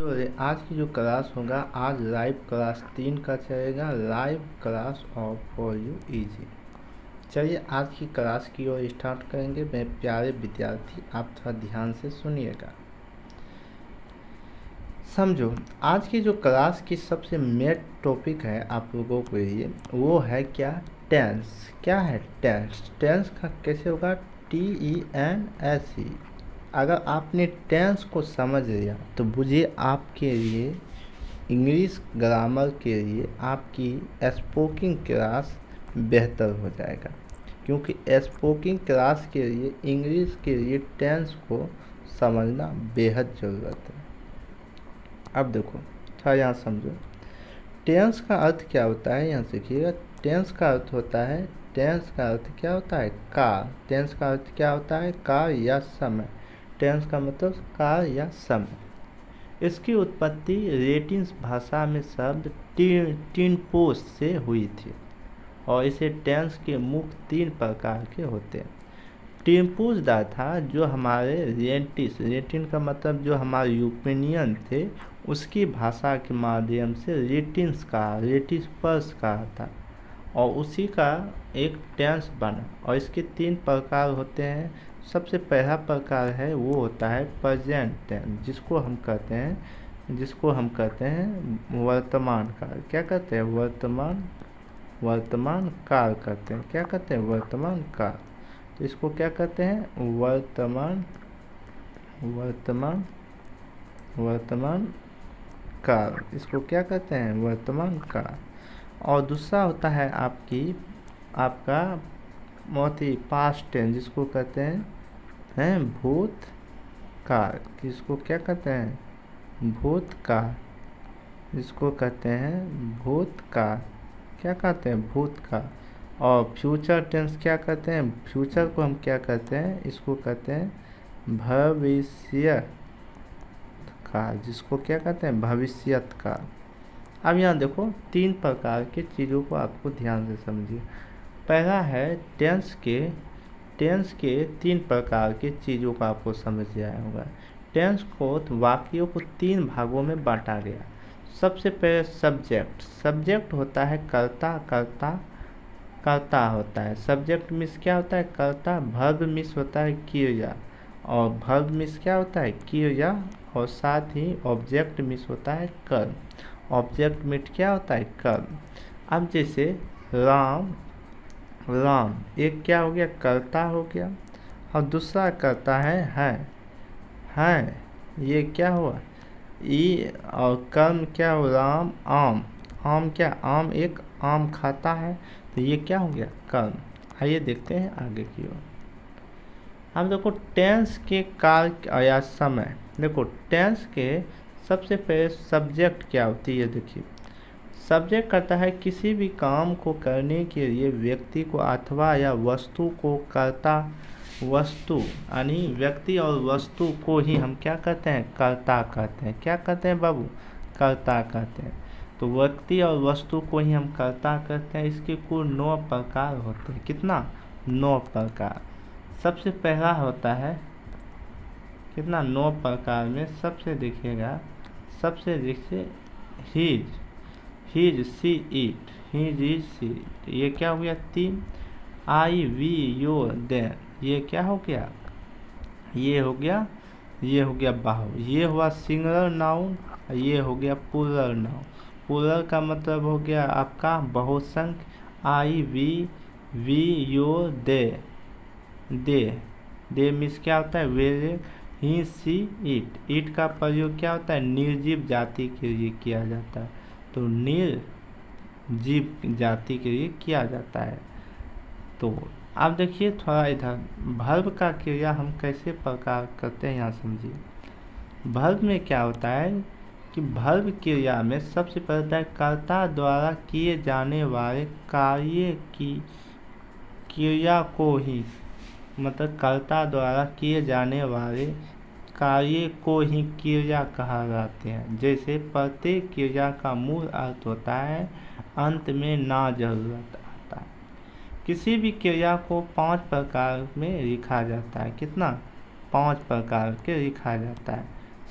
तो आज की जो क्लास होगा, आज लाइव क्लास 3 का चलेगा। Live class of for you easy. चलिए आज की क्लास की ओर स्टार्ट करेंगे। मेरे प्यारे विद्यार्थी, आप थोड़ा ध्यान से सुनिएगा, समझो। आज की जो क्लास की सबसे मेन टॉपिक है आप लोगों के लिए, वो है क्या? टेंस। क्या है टेंस? टेंस का कैसे होगा? TENSE। अगर आपने टेंस को समझ लिया तो बुझिए आपके लिए इंग्लिश ग्रामर के लिए आपकी स्पोकिंग क्लास बेहतर हो जाएगा, क्योंकि स्पोकिंग क्लास के लिए इंग्लिश के लिए टेंस को समझना बेहद ज़रूरत है। अब देखो, थोड़ा यहाँ समझो। टेंस का अर्थ क्या होता है, यहाँ सीखिएगा। टेंस का अर्थ होता है, टेंस का अर्थ क्या होता है? काल। टेंस का अर्थ क्या होता है? काल या समय। टेंस का मतलब काल या समय। इसकी उत्पत्ति लैटिन भाषा में शब्द टिनपोस से हुई थी, और इसे टेंस के मुख्य 3 प्रकार के होते हैं। टिम्पूस दा था जो हमारे लैटिन का मतलब जो हमारे यूरोपियन थे, उसकी भाषा के माध्यम से लेटिस कहा था, और उसी का एक टेंस बना। और इसके 3 प्रकार होते हैं। सबसे पहला प्रकार है वो होता है प्रेजेंट टेंस, जिसको हम कहते हैं वर्तमान काल। क्या कहते हैं? वर्तमान काल कहते हैं। क्या कहते हैं? वर्तमान काल। तो इसको क्या कहते हैं? वर्तमान काल। इसको क्या कहते हैं? वर्तमान काल। और दूसरा होता है आपका बहुत ही पास्ट टेंस, जिसको कहते हैं भूतकाल। किसको क्या कहते हैं? भूतकाल। जिसको कहते हैं भूतकाल। क्या कहते हैं? भूतकाल। और फ्यूचर टेंस क्या कहते हैं? फ्यूचर को हम क्या कहते हैं? इसको कहते हैं भविष्य काल। जिसको क्या कहते हैं? भविष्यत काल। अब यहाँ देखो, 3 प्रकार के चीज़ों को आपको ध्यान से समझिए। पहला है टेंस के 3 प्रकार के चीज़ों को आपको समझ आया होगा। टेंस को वाक्यों को 3 भागों में बांटा गया। सबसे पहले सब्जेक्ट होता है कर्ता होता है। सब्जेक्ट मीन्स क्या होता है? कर्ता। वर्ब मीन्स होता है क्रिया, और वर्ब मीन्स क्या होता है? क्रिया। और साथ ही ऑब्जेक्ट मीन्स होता है कर्म। ऑब्जेक्ट मीन्स क्या होता है? कर्म। अब जैसे राम, एक क्या हो गया? कर्ता हो गया। और दूसरा कर्ता है, ये क्या हुआ? ई। और कर्म क्या हो? राम। आम क्या? आम एक आम खाता है, तो ये क्या हो गया? कर्म। आइए देखते हैं आगे की ओर। अब देखो टेंस के काल या समय। देखो टेंस के सबसे पहले सब्जेक्ट क्या होती है, देखिए। सब्जेक्ट करता है किसी भी काम को करने के लिए व्यक्ति को अथवा या वस्तु को कर्ता। वस्तु यानी व्यक्ति और वस्तु को ही हम क्या कहते हैं? कर्ता कहते हैं। क्या कहते हैं बाबू? कर्ता कहते हैं। तो व्यक्ति और वस्तु को ही हम कर्ता कहते हैं। इसके कुल 9 प्रकार होते हैं। कितना? 9 प्रकार। सबसे पहला होता है कितना? 9 प्रकार में सबसे देखिएगा, सबसे देखिए हिज सी इट, ये क्या हो गया? 3। आई वी योर देन, ये क्या हो गया? ये हो गया बाहु। ये हुआ सिंगुलर नाउन, ये हो गया प्लूरल नाउन। प्लूरल का मतलब हो गया आपका बहुसंख्य। आई वी योर दे मीन्स क्या होता है? वेरे। ही सी इट का प्रयोग क्या होता है? निर्जीव जाति के लिए किया जाता है। तो निर्जीव जाति के लिए किया जाता है। तो आप देखिए थोड़ा इधर, वर्ब का क्रिया हम कैसे प्रकार करते हैं, यहाँ समझिए। वर्ब में क्या होता है कि वर्ब क्रिया में सबसे पहले होता है कर्ता द्वारा किए जाने वाले कार्य की क्रिया को ही, मतलब कर्ता द्वारा किए जाने वाले कार्य को ही क्रिया कहा जाते हैं। जैसे प्रत्येक क्रिया का मूल अर्थ होता है अंत में ना जरूरत आता है। किसी भी क्रिया को 5 प्रकार में लिखा जाता है। कितना? 5 प्रकार के लिखा जाता है।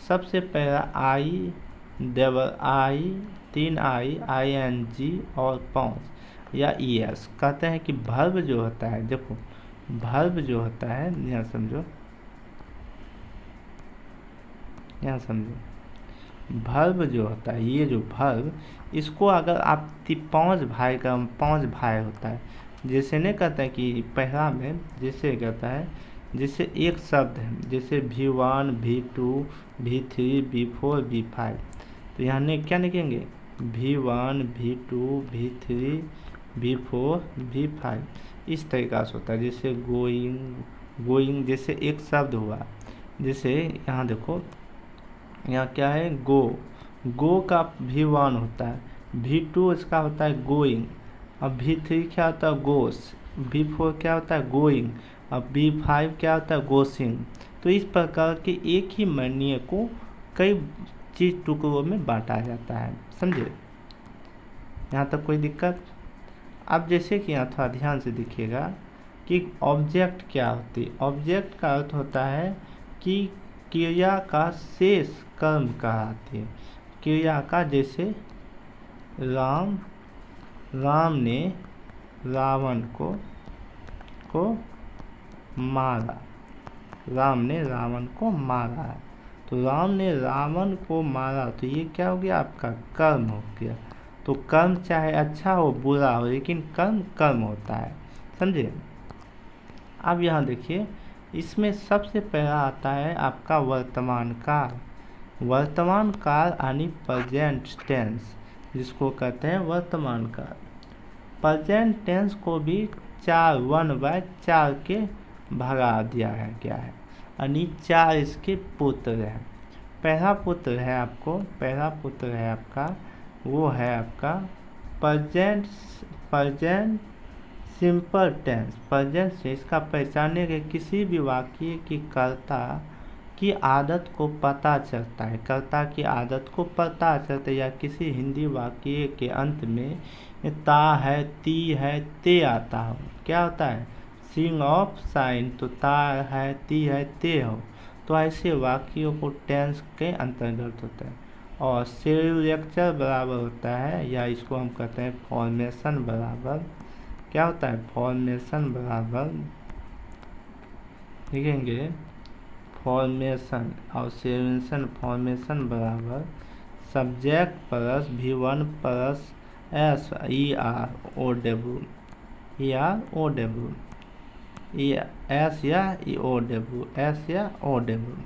सबसे पहला आई, डबल आई, 3 आई, ING और 5 या ES। कहते हैं कि वर्ब जो होता है, देखो वर्ब जो होता है, यहाँ समझो, यहाँ समझो, वर्ब जो होता है, ये जो वर्ब, इसको अगर आप 5 भाई होता है, जैसे नहीं कहता है कि पहला में जैसे कहता है, जैसे एक शब्द है, जैसे V1, V2, V3, V4, V5, तो यहाँ ने क्या लिखेंगे, V1, V2, V3, V4, V5, इस तरीक़ा से होता है। जैसे गोइंग जैसे एक शब्द हुआ, जैसे यहाँ देखो, यहाँ क्या है, गो का V1 होता है, V2 इसका होता है गोइंग, अब V3 क्या होता है, गोस, V4 क्या होता है, गोइंग, अब V5 क्या होता है, गोसिंग। तो इस प्रकार के एक ही महीने को कई चीज़ टुकड़ों में बांटा जाता है, समझे। यहाँ तक कोई दिक्कत। अब जैसे कि यहाँ थोड़ा ध्यान से देखिएगा कि ऑब्जेक्ट क्या होती है। ऑब्जेक्ट का अर्थ होता है कि क्रिया का शेष कर्म कहलाती है। क्रिया का, जैसे राम ने रावण को मारा, राम ने रावण को मारा है, तो राम ने रावण को मारा, तो ये क्या हो गया, आपका कर्म हो गया। तो कर्म चाहे अच्छा हो बुरा हो, लेकिन कर्म होता है, समझे। अब यहाँ देखिए, इसमें सबसे पहला आता है आपका वर्तमान काल। वर्तमान काल यानी प्रेजेंट टेंस, जिसको कहते हैं वर्तमान काल। प्रेजेंट टेंस को भी 1/4 के भगा दिया गया है, यानी 4 इसके पुत्र हैं। पहला पुत्र है आपका, वो है आपका प्रेजेंट सिंपल टेंस। प्रेजेंट से इसका पहचानने के किसी भी वाक्य की कर्ता की आदत को पता चलता है, या किसी हिंदी वाक्य के अंत में ता है, ती है, ते आता हो, क्या होता है, सिंग ऑफ साइन, तो ता है, ती है, ते हो, तो ऐसे वाक्यों को टेंस के अंतर्गत होता है। और सेल्यूलेक्चर बराबर होता है, या इसको हम कहते हैं फॉर्मेशन बराबर, क्या होता है, फॉर्मेशन बराबर, लिखेंगे फॉर्मेशन और सेल्यूलेशन, फॉर्मेशन बराबर subject plus V1 plus S ER OW, S या OW।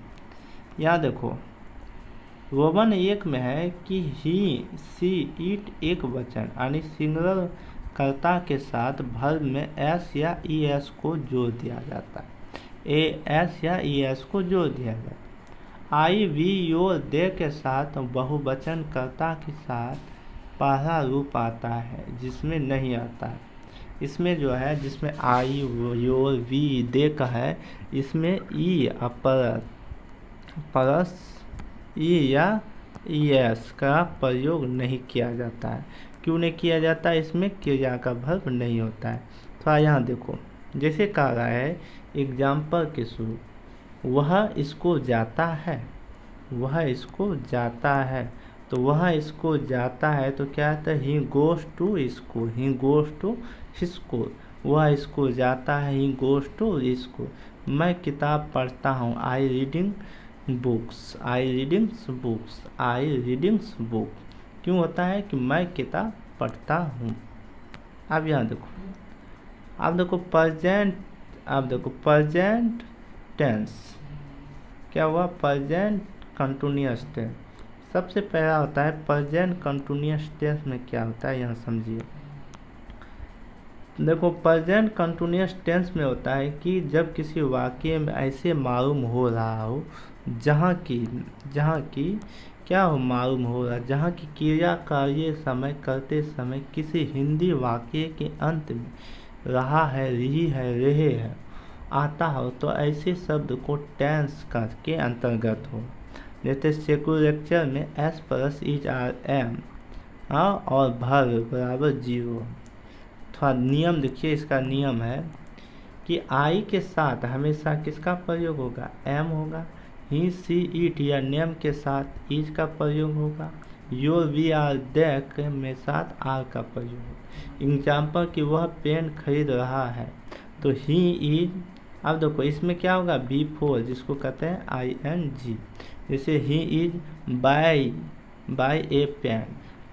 यहाँ देखो रोमन 1 में है कि ही, सी, इट एक वचन यानी सिंगुलर कर्ता के साथ वर्ब में S या ES को जोड़ दिया जाता है, AS या ES को जोड़ दिया जाता है। आई, वी, योर, दे के साथ बहुवचन कर्ता के साथ पहला रूप आता है, जिसमें नहीं आता है। इसमें जो है, जिसमें आई, योर, वी, दे का है, इसमें ई परस ई या ES का प्रयोग नहीं किया जाता है। क्यों नहीं किया जाता है, इसमें क्रिया का वर्ब नहीं होता है। थोड़ा यहाँ देखो, जैसे कह रहा है एग्जाम्पल के शुरू, वह इसको जाता है, तो वह इसको जाता है, तो क्या आता है, ही गोज टू स्कूल, वह इसको जाता है, ही गोज टू स्कूल। मैं किताब पढ़ता हूँ, आई रीडिंग्स बुक। क्यों होता है कि मैं किताब पढ़ता हूँ। अब यहाँ देखो, प्रेजेंट टेंस क्या हुआ, प्रेजेंट कंटिन्यूअस टेंस। सबसे पहला होता है प्रेजेंट कंटिन्यूअस टेंस में क्या होता है, यहाँ समझिए। देखो प्रेजेंट कंटिन्यूअस टेंस में होता है कि जब किसी वाक्य में ऐसे मालूम हो रहा हो जहाँ की क्या हो, मालूम हो रहा, जहाँ की क्रिया करते समय किसी हिंदी वाक्य के अंत में रहा है, रही है, रहे है आता हो, तो ऐसे शब्द को टेंस के अंतर्गत हो। जैसे सेकुलेक्चर में S plus is are am और वर्ब बराबर 0। थोड़ा नियम देखिए, इसका नियम है कि आई के साथ हमेशा किसका प्रयोग होगा, एम होगा, ही सी इट या नेम के साथ इज का प्रयोग होगा। योर वी आर देख में साथ आर का प्रयोग होगा। एग्जाम्पल कि वह पेन खरीद रहा है, तो ही इज, अब देखो इसमें क्या होगा, बी फोर जिसको कहते हैं ING। जैसे he is buy a pen,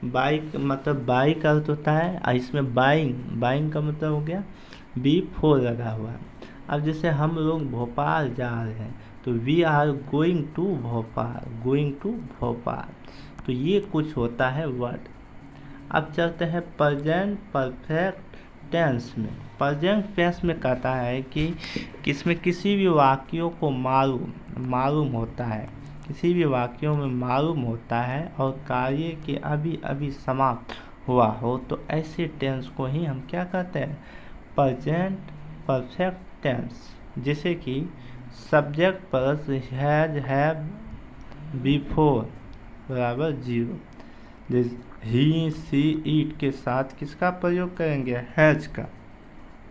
buy मतलब बाई का अर्थ होता है, और इसमें बाइंग का मतलब हो गया बी फोर लगा हुआ है। अब जैसे हम लोग भोपाल जा रहे हैं, तो we are going to Bhopal, तो ये कुछ होता है वर्ड। अब चलते हैं प्रेजेंट परफेक्ट टेंस में। प्रेजेंट टेंस में कहता है कि इसमें किसी भी वाक्यों को मालूम होता है, किसी भी वाक्यों में मालूम होता है और कार्य के अभी अभी समाप्त हुआ हो, तो ऐसे टेंस को ही हम क्या कहते हैं, प्रेजेंट परफेक्ट टेंस। जैसे कि subject plus has have before बराबर 0। ही सी इट के साथ किसका प्रयोग करेंगे, हैज का,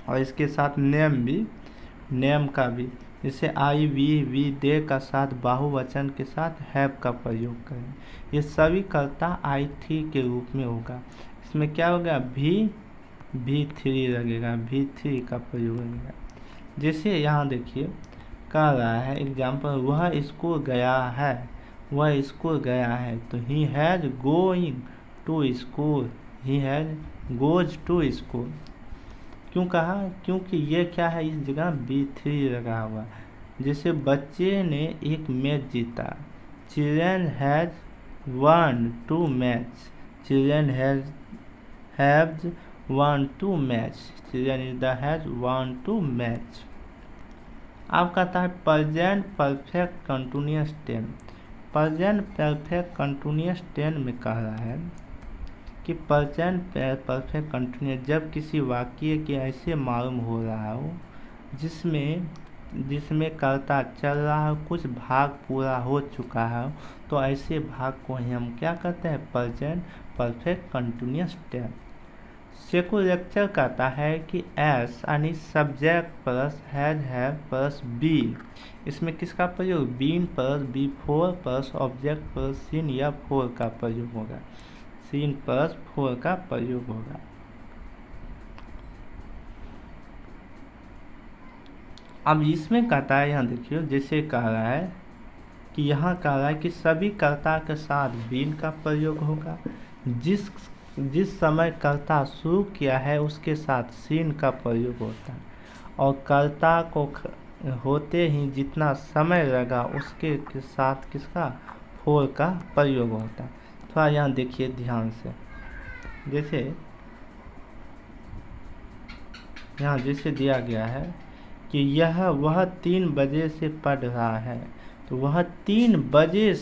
और इसके साथ नेम का भी। जैसे आई वी दे का साथ बाहुवचन के साथ हैव का प्रयोग करें। ये सभी कर्ता आई थी के रूप में होगा। इसमें क्या होगा, V3 लगेगा, V3 का प्रयोग लगेगा। जैसे यहाँ देखिए कह रहा है एग्जाम्पल, वह स्कूल गया है, तो he has going to school, he has goes to school. क्यों कहा, क्योंकि ये क्या है, इस जगह V3 लगा हुआ। जैसे बच्चे ने एक मैच जीता, children has won to match, children has won to match, children is the has won to match. अब कहता है present perfect continuous tense. Present perfect continuous tense में कह रहा है कि प्रेजेंट परफेक्ट कंटिन्यूअस जब किसी वाक्य के ऐसे मालूम हो रहा हो जिसमें कर्ता चल रहा हो, कुछ भाग पूरा हो चुका है, तो ऐसे भाग को ही हम क्या कहते हैं, present perfect continuous tense. Second lecture कहता है कि एस यानी subject plus has have plus B, इसमें किसका प्रयोग, been plus B four plus object plus since या फोर का प्रयोग होगा, सीन प्लस फोर का प्रयोग होगा। अब इसमें कहता है, यहाँ देखिए जैसे कह रहा है कि यहाँ कह रहा है कि सभी कर्ता के साथ बीन का प्रयोग होगा। जिस समय कर्ता शुरू किया है उसके साथ सीन का प्रयोग होता है, और कर्ता को होते ही जितना समय लगा उसके साथ किसका, फोर का प्रयोग होता है। थोड़ा यहाँ देखिए ध्यान से, जैसे यहाँ जैसे दिया गया है कि वह 3 बजे से पढ़ रहा है, तो वह 3 बजे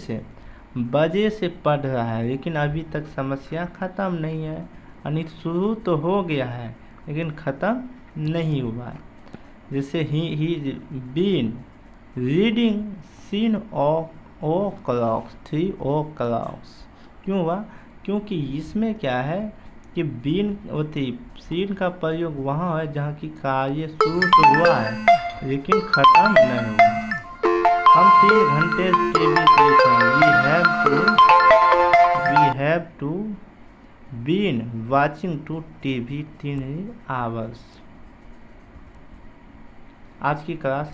से पढ़ रहा है, लेकिन अभी तक समस्या ख़त्म नहीं है, यानी शुरू तो हो गया है लेकिन ख़त्म नहीं हुआ है। जैसे ही been reading since o'clocks 3 o'clock। क्यों हुआ, क्योंकि इसमें क्या है कि बीन होती सीन का प्रयोग वहाँ है जहाँ की कार्य शुरू तो हुआ है लेकिन ख़त्म नहीं हुआ। हम 3 घंटे टीवी देख रहे हैं, we have to been watching to TV 3 hours। आज की क्लास